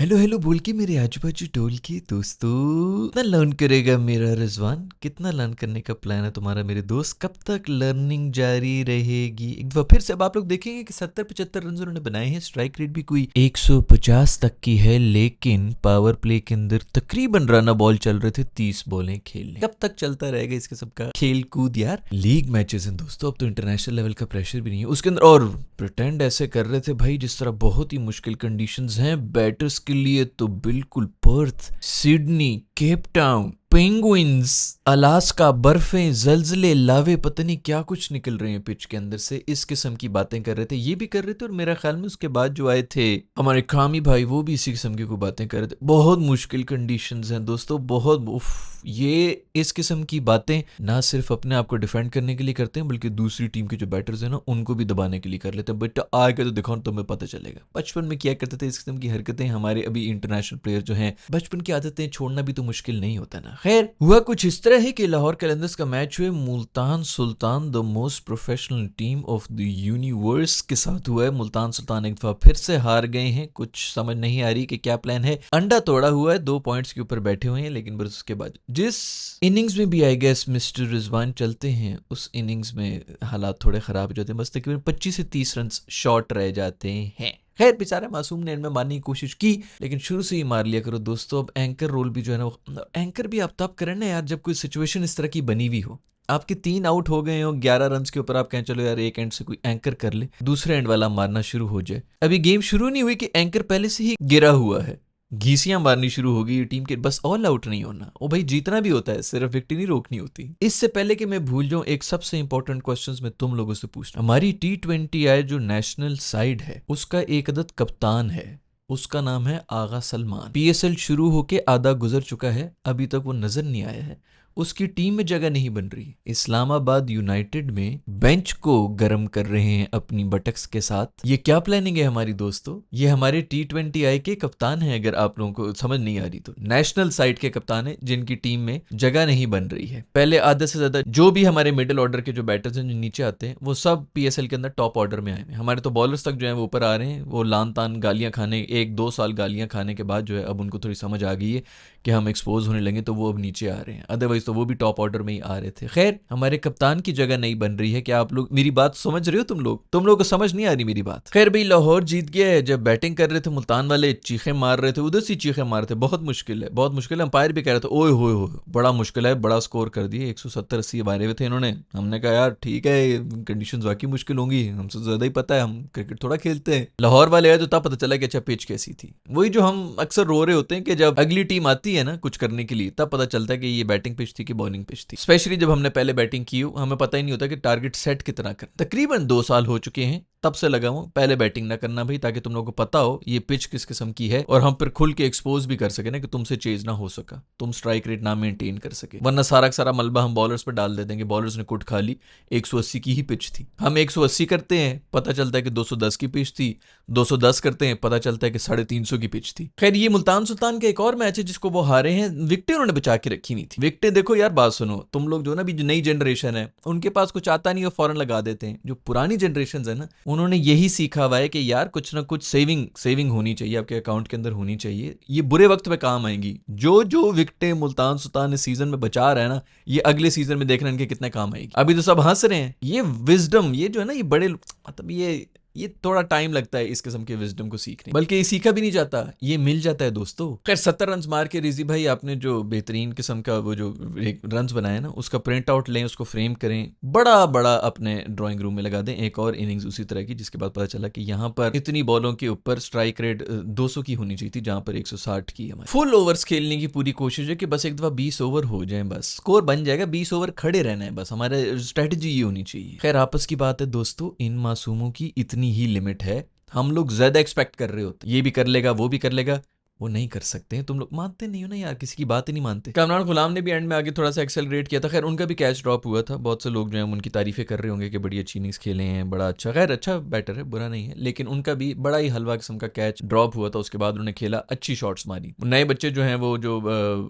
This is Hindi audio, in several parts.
हेलो हेलो बोल के मेरे आजू बाजू टोल के दोस्तों, कितना लर्न करेगा मेरा रिजवान? कितना लर्न करने का प्लान है तुम्हारा मेरे दोस्त? कब तक लर्निंग जारी रहेगी? एक बार फिर से अब आप लोग देखेंगे कि 70-75 रन उन्होंने बनाए हैं। स्ट्राइक रेट भी कोई 150 तक की है, लेकिन पावर प्ले के अंदर तकरीबन रन बॉल चल रहे थे 30 बॉलें खेलने। कब तक चलता रहेगा इसके सबका खेल कूद यार? लीग मैचेस हैं दोस्तों, अब तो इंटरनेशनल लेवल का प्रेशर भी नहीं है उसके अंदर, और प्रिटेंड ऐसे कर रहे थे भाई जिस तरह बहुत ही मुश्किल कंडीशंस हैं बैटर्स के लिए। तो बिल्कुल Perth, Sydney, Cape Town, penguins, Alaska, बर्फें, जलजले, लावे, पता नहीं क्या कुछ निकल रहे हैं पिच के अंदर से। इस किस्म की बातें कर रहे थे, ये भी कर रहे थे, और मेरा ख्याल में उसके बाद जो आए थे हमारे खामी भाई वो भी इसी किस्म की कोई बातें कर रहे थे। बहुत मुश्किल कंडीशंस हैं दोस्तों, बहुत ये इस किस्म की बातें ना सिर्फ अपने आप को डिफेंड करने के लिए करते हैं, बल्कि दूसरी टीम के जो बैटर्स हैं ना उनको भी दबाने के लिए कर लेते हैं। बट आगे तो दिखाओ, तुम्हें पता चलेगा बचपन में क्या करते थे इस किस्म की हरकतें। हमारे अभी इंटरनेशनल प्लेयर जो हैं, बचपन की आदतें छोड़ना भी तो मुश्किल नहीं होता ना। खैर, हुआ कुछ इस तरह है कि लाहौर कलंदर्स का मैच हुए Multan Sultan, the most professional team of the universe के साथ हुआ है। मुल्तान सुल्तान एक दफा फिर से हार गए हैं, कुछ समझ नहीं आ रही कि क्या प्लान है। अंडा तोड़ा हुआ है, 2 पॉइंट्स के ऊपर बैठे हुए हैं, लेकिन बस उसके बाद जिस इनिंग्स में भी आई गेस मिस्टर रिजवान चलते हैं, उस इनिंग्स में हालात थोड़े खराब हो जाते हैं। बस तकरीबन 25 से 30 रन शॉर्ट रह जाते हैं। खैर, बेचारा मासूम ने एंड में मारने की कोशिश की, लेकिन शुरू से ही मार लिया करो दोस्तों। अब एंकर रोल भी जो है ना, वो एंकर भी आप तब करें ना यार जब कोई सिचुएशन इस तरह की बनी हुई हो। आपके 3 आउट हो गए हो 11 रन के ऊपर, आप कहें चलो यार एक एंड से कोई एंकर कर ले, दूसरे एंड वाला मारना शुरू हो जाए। अभी गेम शुरू नहीं हुई कि एंकर पहले से ही गिरा हुआ है, घीसियां मारनी शुरू हो गई टीम के। बस ऑल आउट नहीं होना, ओ भाई जीतना भी होता है, सिर्फ विकेट नहीं रोकनी होती। इससे पहले कि मैं भूल जाऊं, एक सबसे इंपॉर्टेंट क्वेश्चंस मैं तुम लोगों से पूछना। हमारी T20 आई जो नेशनल साइड है, उसका एक अदद कप्तान है, उसका नाम है आगा सलमान। PSL शुरू होके आधा गुजर चुका है, अभी तक वो नजर नहीं आया है, उसकी टीम में जगह नहीं बन रही। इस्लामाबाद यूनाइटेड में बेंच को गर्म कर रहे हैं अपनी बटक्स के साथ। ये क्या प्लानिंग है हमारी दोस्तों? ये हमारे T20 के कप्तान हैं, अगर आप लोगों को समझ नहीं आ रही तो। नेशनल साइड के कप्तान हैं जिनकी टीम में जगह नहीं बन रही है। पहले आधे से ज्यादा जो भी हमारे मिडिल ऑर्डर के जो बैटर्स हैं जो नीचे आते हैं, वो सब PSL के अंदर टॉप ऑर्डर में आए हैं। हमारे तो बॉलर्स तक जो है वो ऊपर आ रहे हैं। वो लान तान गालियां खाने, 1-2 साल गालियां खाने के बाद जो है अब उनको थोड़ी समझ आ गई है कि हम एक्सपोज होने लगे, तो वो अब नीचे आ रहे हैं। अदरवाइज तो वो भी टॉप ऑर्डर में ही आ रहे थे। खैर, हमारे कप्तान की जगह नहीं बन रही है। क्या आप लोग मेरी बात समझ रहे हो? तुम लोग को समझ नहीं आ रही मेरी बात? खैर भाई, लाहौर जीत गया है। जब बैटिंग कर रहे थे मुल्तान वाले, चीखें मार रहे थे, उधर से चीखें मार रहे थे, बहुत मुश्किल है, बहुत मुश्किल है। अंपायर भी कह रहे थे ओए होए हो, बड़ा मुश्किल है, बड़ा स्कोर कर दिए। 170-80 मारे हुए थे इन्होंने। हमने कहा यार ठीक है, कंडीशन वाकई मुश्किल होंगी, हमसे ज्यादा ही पता है, हम क्रिकेट थोड़ा खेलते हैं। लाहौर वाले आए तो तब पता चला कि अच्छा पिच कैसी थी। वही जो हम अक्सर रो रहे होते हैं कि जब अगली टीम आती है ना कुछ करने के लिए, तब पता चलता है कि ये बैटिंग पिच थी कि बॉलिंग पिच थी। स्पेशली जब हमने पहले बैटिंग की हो, हमें पता ही नहीं होता कि टारगेट सेट कितना कर। तकरीबन 2 साल हो चुके हैं तब से लगा हूं पहले बैटिंग ना करना भाई, ताकि तुम लोगों को पता हो ये पिच किस किस्म की है, और हम फिर खुल के एक्सपोज भी कर सके ना कि तुमसे चेज ना हो सका, तुम स्ट्राइक रेट ना मेंटेन कर सके। वरना सारा का सारा मलबा हम बॉलर्स पर डाल देते हैं कि बॉलर्स ने कुट खा ली, 180 की ही पिच थी। हम 180 करते हैं, पता चलता है कि 210 की पिच थी। 210 करते हैं, पता चलता है कि 350 की पिच थी। खैर, ये मुल्तान सुल्तान का एक और मैच है जिसको वो हारे हैं। विकेटें उन्होंने बचा के रखी हुई थी। विकेटें देखो यार, बात सुनो, तुम लोग जो ना भी जो नई जनरेशन है, उनके पास कुछ आता नहीं और फौरन लगा देते हैं। जो पुरानी जनरेशन है ना, उन्होंने यही सीखा हुआ है कि यार कुछ ना कुछ सेविंग होनी चाहिए, आपके अकाउंट के अंदर होनी चाहिए। ये बुरे वक्त पे काम आएंगी। जो जो विकेटें मुल्तान सुल्तान इस सीजन में बचा रहा है ना, ये अगले सीजन में देखना इनके कितने काम आएगी। अभी तो सब हंस रहे हैं। ये विजडम, ये जो है ना, ये बड़े मतलब ये थोड़ा टाइम लगता है इस किस्म के विजडम को सीखने, बल्कि ये सीखा भी नहीं जाता, ये मिल जाता है दोस्तों। खैर, 70 रन मार के रिजी भाई आपने जो बेहतरीन किस्म का वो जो रन बनाया ना, उसका प्रिंट आउट लें, उसको फ्रेम करें, बड़ा बड़ा अपने ड्राइंग रूम में लगा दें। एक और इनिंग्स उसी तरह की, जिसके बाद पता चला कि यहाँ पर इतनी बॉलों के ऊपर स्ट्राइक रेट 200 की होनी चाहिए थी, जहां पर 160 की हमारी। फुल ओवर्स खेलने की पूरी कोशिश है कि बस एक दफा 20 ओवर हो जाए, बस स्कोर बन जाएगा। 20 ओवर खड़े रहना है बस, हमारे स्ट्रेटेजी ये होनी चाहिए। खैर, आपस की बात है दोस्तों, इन मासूमों की इतनी ही लिमिट है। हम लोग ज्यादा एक्सपेक्ट कर रहे होते, ये भी कर लेगा वो भी कर लेगा, वो नहीं कर सकते हैं। तुम लोग मानते नहीं हो ना यार, किसी की बात ही नहीं मानते। कामरान गुलाम ने भी एंड में आगे थोड़ा सा एक्सेलरेट किया था। खैर, उनका भी कैच ड्रॉप हुआ था। बहुत से लोग जो है उनकी तारीफें कर रहे होंगे कि बड़ी अच्छी इनिंग्स खेले हैं, बड़ा अच्छा। खैर, अच्छा बैटर है, बुरा नहीं है, लेकिन उनका भी बड़ा ही हलवा किस्म का कैच ड्रॉप हुआ था। उसके बाद उन्होंने खेला, अच्छी शॉट्स मारी। नए बच्चे जो हैं, वो जो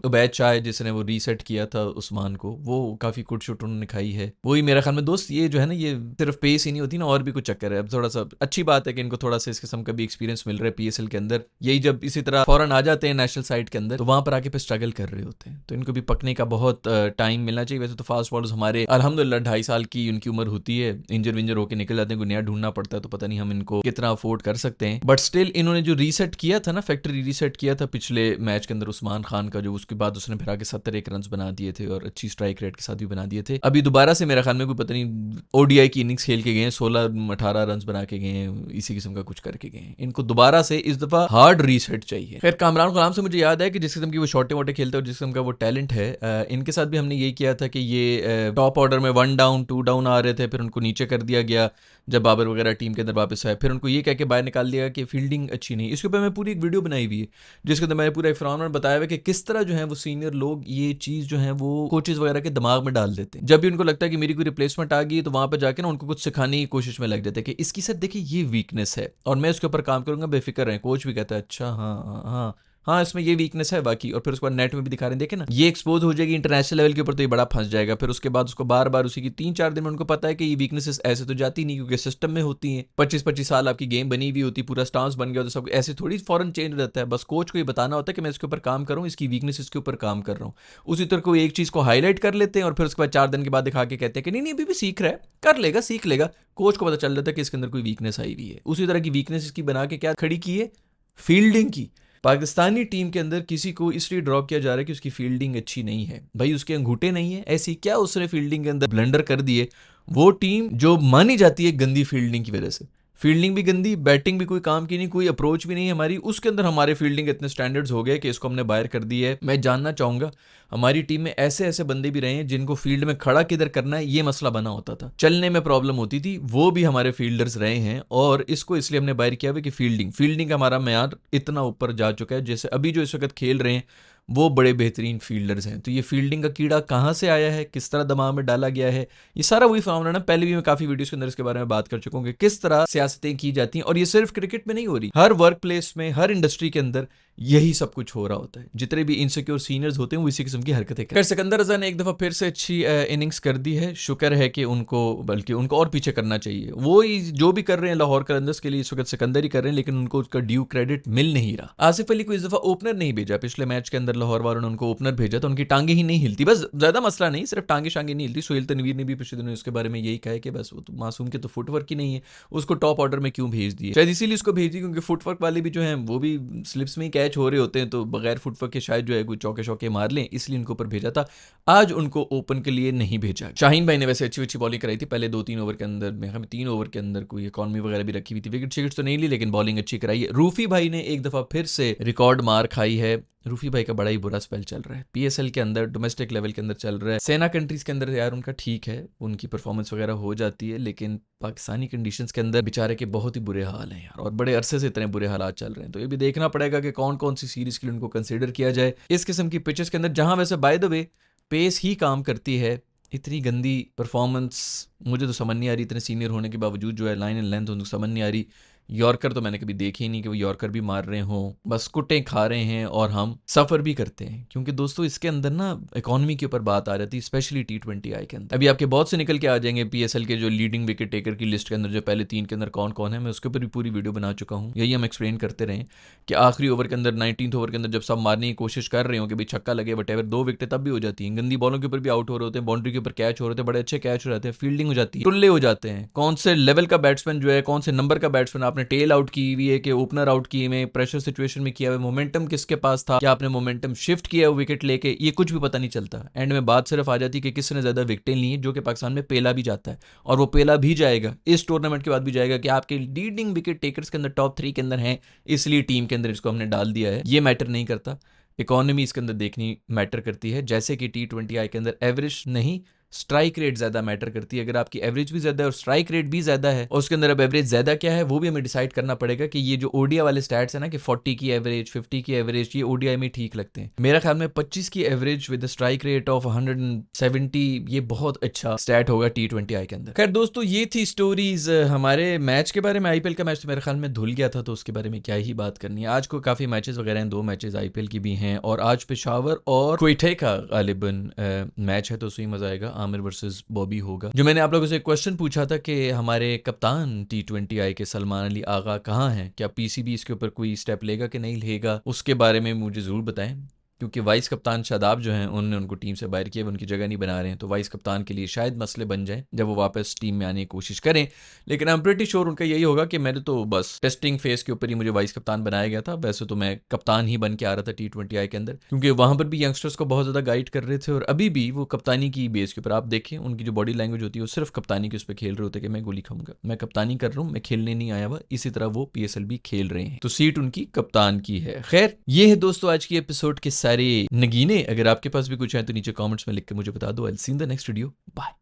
उबैद शाह जिसने वो रीसेट किया था उस्मान को, वो काफी गुड शॉट उन्होंने खाई है। वही मेरा ख्याल में दोस्त, ये जो है ना, ये सिर्फ पेस ही नहीं होती ना, और भी कुछ चक्कर है। अब थोड़ा सा अच्छी बात है कि इनको थोड़ा सा इस किस्म का भी एक्सपीरियंस मिल रहा है PSL के अंदर। यही जब इसी तरह फौरन आ जाते हैं नेशनल साइड के अंदर, तो वहां पर आके फिर स्ट्रगल कर रहे होते हैं। तो इनको भी पकने का बहुत टाइम मिलना चाहिए। वैसे तो फास्ट बॉलर्स हमारे अल्हम्दुलिल्लाह 2.5 साल की उनकी उम्र होती है, इंजर विंजर होकर निकल जाते हैं, कोई नया ढूंढना पड़ता है, तो पता नहीं हम इनको कितना अफोर्ड कर सकते हैं। बट स्टिल इन्होंने जो रीसेट किया था ना, फैक्ट्री रीसेट किया था पिछले मैच के अंदर उस्मान खान का, जो उसके बाद उसने फिर आके 71 रन बना दिए थे और अच्छी स्ट्राइक रेट के साथ भी बना दिए थे। अभी दोबारा से मेरा ख्याल में कोई पता नहीं ओडीआई की इनिंग्स खेल के गए हैं, 16-18 रन बना के गए हैं, इसी किस्म का कुछ करके गए हैं। इनको दोबारा से इस दफा हार्ड रीसेट चाहिए। खैर कामरान गुलाम से मुझे याद है कि जिस किस्म की वो छोटे मोटे खेलते हैं और जिस किस्म का वो टैलेंट है, इनके साथ भी हमने यही किया था कि ये टॉप ऑर्डर में 1 डाउन 2 डाउन आ रहे थे, फिर उनको नीचे कर दिया गया जब बाबर वगैरह टीम के अंदर वापस आए, फिर उनको ये कह के बाहर निकाल दिया कि फील्डिंग अच्छी नहीं। इसके ऊपर मैं पूरी एक वीडियो बनाई हुई है जिसके अंदर मैंने पूरा एक फॉर्मेट बताया हुआ कि किस तरह जो है वो सीनियर लोग ये चीज़ जो है वो कोचेज वगैरह के दिमाग में डाल देते हैं। जब भी उनको लगता है कि मेरी कोई रिप्लेसमेंट आ गई, तो वहां पर जाके ना उनको कुछ सिखाने की कोशिश में लग जाते हैं कि इसकी सर देखिए ये वीकनेस है और मैं उसके ऊपर काम करूंगा, बेफिक्र रहें। कोच भी कहता है अच्छा हाँ हाँ हाँ हाँ इसमें ये वीकनेस है बाकी, और फिर उसके बाद नेट में भी दिखा रहे हैं देखे ना, ये एक्सपोज हो जाएगी इंटरनेशनल लेवल के ऊपर तो ये बड़ा फंस जाएगा। फिर उसके बाद उसको बार बार उसी की 3-4 दिन में उनको पता है कि ये वीकनेसेस ऐसे तो जाती नहीं, क्योंकि सिस्टम में होती हैं। 25-25 साल आपकी गेम बनी हुई होती, पूरा स्टांस बन गया, तो सब ऐसे थोड़ी फॉरन चेंज हो जाता है। बस कोच को ये बताना होता है कि मैं इसके ऊपर काम कर रहा हूँ, इसकी वीकनेस इसके ऊपर काम कर रहा हूँ। उसी तरह कोई एक चीज़ को हाईलाइट कर लेते हैं और फिर उसके बाद 4 दिन के बाद दिखा के कहते हैं कि नहीं नहीं अभी भी सीख रहा है, कर लेगा सीख लेगा। कोच को पता चल जाता है कि इसके अंदर कोई वीकनेस आई हुई है। उसी तरह की वीकनेस इसकी बना के क्या खड़ी की है, फील्डिंग की। पाकिस्तानी टीम के अंदर किसी को इसलिए ड्रॉप किया जा रहा है कि उसकी फील्डिंग अच्छी नहीं है। भाई उसके अंगूठे नहीं है, ऐसी क्या उसने फील्डिंग के अंदर ब्लंडर कर दिए। वो टीम जो मानी जाती है गंदी फील्डिंग की वजह से, फील्डिंग भी गंदी, बैटिंग भी कोई काम की नहीं, कोई अप्रोच भी नहीं है हमारी, उसके अंदर हमारे फील्डिंग इतने स्टैंडर्ड्स हो गए कि इसको हमने बाहर कर दी है। मैं जानना चाहूंगा हमारी टीम में ऐसे ऐसे बंदे भी रहे हैं जिनको फील्ड में खड़ा किधर करना है ये मसला बना होता था, चलने में प्रॉब्लम होती थी, वो भी हमारे फील्डर्स रहे हैं। और इसको इसलिए हमने बाहर किया हुआ कि फील्डिंग हमारा म्यार इतना ऊपर जा चुका है। जैसे अभी जो इस वक्त खेल रहे हैं वो बड़े बेहतरीन फील्डर्स हैं। तो ये फील्डिंग का कीड़ा कहाँ से आया है, किस तरह दिमाग में डाला गया है, ये सारा वही फार्मूला ना, पहले भी मैं काफ़ी वीडियोस के अंदर इसके बारे में बात कर चुका हूँ कि किस तरह सियासतें की जाती हैं। और ये सिर्फ क्रिकेट में नहीं हो रही, हर वर्क प्लेस में, हर इंडस्ट्री के अंदर यही सब कुछ हो रहा होता है। जितने भी इनसिक्योर सीनियर्स होते हैं वो इसी किस्म की हरकतें करते हैं। सिकंदर रजा ने एक दफ़ा फिर से अच्छी इनिंग्स कर दी है, शुक्र है कि उनको, बल्कि उनको और पीछे करना चाहिए। वो जो भी कर रहे हैं लाहौर कलंदर्स के लिए इस वक्त सिकंदर ही कर रहे हैं, लेकिन उनको उसका ड्यू क्रेडिट मिल नहीं रहा। आसिफ अली को इस दफ़ा ओपनर नहीं भेजा, पिछले मैच के अंदर लाहौर वालों ने उनको ओपनर भेजा तो उनकी टांगे ही नहीं हिलती। बस ज़्यादा मसला नहीं, सिर्फ टांगे शांगे नहीं हिलती। सोहेल तनवीर ने भी पिछले दिनों इसके बारे में यही कहा है कि बस वो तो मासूम के तो फुटवर्क ही नहीं है, उसको टॉप ऑर्डर में क्यों भेज दिए। शायद इसीलिए उसको भेज दी क्योंकि फुटवर्क वाले भी जो हैं वो भी स्लिप्स में ही कैच हो रहे होते हैं, तो बगैर फुटवर्क के शायद जो है कोई चौके शौके मार लें, इसलिए उनको ऊपर भेजा था। आज उनको ओपन के लिए नहीं भेजा। शाहीन भाई ने वैसे अच्छी अच्छी बॉलिंग कराई थी पहले 2-3 ओवर के अंदर में, हमें 3 ओवर के अंदर कोई इकॉनमी वगैरह भी रखी हुई थी, विकेट शिकेट तो नहीं ली लेकिन बॉलिंग अच्छी कराई है। रूफी भाई ने एक दफ़ा फिर से रिकॉर्ड मार खाई है। रूफी भाई का बड़ा ही बुरा स्पेल चल रहा है पीएसएल के अंदर, डोमेस्टिक लेवल के अंदर चल रहा है। सेना कंट्रीज के अंदर यार उनका ठीक है, उनकी परफॉर्मेंस वगैरह हो जाती है, लेकिन पाकिस्तानी कंडीशंस के अंदर बेचारे के बहुत ही बुरे हाल हैं यार, और बड़े अरसे से इतने बुरे हालात चल रहे हैं। तो ये भी देखना पड़ेगा कि कौन कौन सी सीरीज के लिए उनको कंसिडर किया जाए इस किस्म की पिचेस के अंदर, जहां वैसे बाय द वे पेस ही काम करती है। इतनी गंदी परफॉर्मेंस मुझे तो समझ नहीं आ रही, इतने सीनियर होने के बावजूद जो है लाइन एंड लेंथ उनको समझ नहीं आ रही। यॉर्कर तो मैंने कभी देखे ही नहीं कि वो यॉर्कर भी मार रहे हों, बस कुट्टे खा रहे हैं और हम सफ़र भी करते हैं। क्योंकि दोस्तों इसके अंदर ना इकॉनमी के ऊपर बात आ रही थी, स्पेशली T20I के अंदर। अभी आपके बहुत से निकल के आ जाएंगे पीएसएल के जो लीडिंग विकेट टेकर की लिस्ट के अंदर, जो पहले 3 के अंदर कौन कौन है, मैं उसके ऊपर भी पूरी वीडियो बना चुका हूँ। यही हम एक्सप्लेन करते रहें कि आखिरी ओवर के अंदर 19th ओवर के अंदर जब सब मारने की कोशिश कर रहे हो कि भाई छक्का लगे वटेवर, 2 विकेटें तब भी हो जाती हैं। गंदी बॉलों के ऊपर भी आउट हो रहे होते हैं, बाउंड्री के ऊपर कैच हो रहे थे, बड़े अच्छे कैच हो जाते हैं, फील्डिंग हो जाती है, टुल्ले हो जाते हैं। कौन से लेवल का बैट्समैन जो है, कौन से नंबर का बैट्समैन आपने टेल आउट की हुई है कि ओपनर आउट किए में, प्रेशर सिचुएशन में किया हुआ, मोमेंटम किसके पास था, क्या आपने मोमेंटम शिफ्ट किया है विकेट लेके, ये कुछ भी पता नहीं चलता। एंड में बात सिर्फ आ जाती है कि किसने ज्यादा विकेटें ली हैं, जो कि पाकिस्तान में पेला भी जाता है और वो पेला भी जाएगा इस टूर्नामेंट के बाद भी जाएगा कि आपके लीडिंग विकेट टेकर्स के अंदर टॉप 3 के अंदर हैं, इसलिए टीम के अंदर इसको हमने डाल दिया है। ये मैटर नहीं करता, इकोनॉमी इसके अंदर देखनी मैटर करती है। जैसे कि T20I के अंदर एवरेज नहीं, स्ट्राइक रेट ज्यादा मैटर करती है। अगर आपकी एवरेज भी ज्यादा है और स्ट्राइक रेट भी ज्यादा है, और उसके अंदर अब एवरेज ज्यादा क्या है वो भी हमें डिसाइड करना पड़ेगा कि ये जो ओडीआई वाले स्टैट्स है ना कि 40 की एवरेज, 50 की एवरेज, ये ओडीआई में ठीक लगते हैं। मेरा ख्याल में 25 की average with strike rate of 170 ये बहुत अच्छा स्टैट होगा T20I के अंदर। खैर दोस्तों ये थी स्टोरीज हमारे मैच के बारे में। आईपीएल का मैच तो मेरे ख्याल में धुल गया था, तो उसके बारे में क्या ही बात करनी है। आज को काफी मैचेस वगैरह हैं, 2 मैचेस आईपीएल की भी हैं, और आज पेशावर और क्वेटा का गालिबन मैच है, तो उसमें मजा आएगा। आमिर वर्सेस बॉबी होगा। जो मैंने आप लोगों से एक क्वेश्चन पूछा था कि हमारे कप्तान T20I के सलमान अली आगा कहाँ हैं, क्या पीसीबी इसके ऊपर कोई स्टेप लेगा कि नहीं लेगा, उसके बारे में मुझे ज़रूर बताएं, क्योंकि वाइस कप्तान शादाब जो हैं उन्होंने उनको टीम से बाहर किया, उनकी जगह नहीं बना रहे हैं, तो वाइस कप्तान के लिए शायद मसले बन जाएं जब वो वापस टीम में आने की कोशिश करें। लेकिन आई एम प्रीटी श्योर उनका यही होगा कि मैंने तो बस टेस्टिंग फेस के ऊपर ही मुझे वाइस कप्तान बनाया गया था, वैसे तो मैं कप्तान ही बन के आ रहा था T20I के अंदर, क्योंकि वहां पर भी यंगस्टर्स को बहुत ज़्यादा गाइड कर रहे थे और अभी भी वो कप्तानी की बेस के ऊपर आप देखें उनकी जो बॉडी लैंग्वेज होती है वो सिर्फ कप्तानी के उस पर खेल रहे होते कि मैं गोली खाऊंगा, मैं कप्तानी कर रहा हूँ, मैं खेलने नहीं आया हुआ। इसी तरह वो PSL भी खेल रहे हैं, तो सीट उनकी कप्तान की है। खैर ये है दोस्तों आज की एपिसोड के सारे नगीने। अगर आपके पास भी कुछ है तो नीचे कमेंट्स में लिख के मुझे बता दो। I will see in the next video. Bye.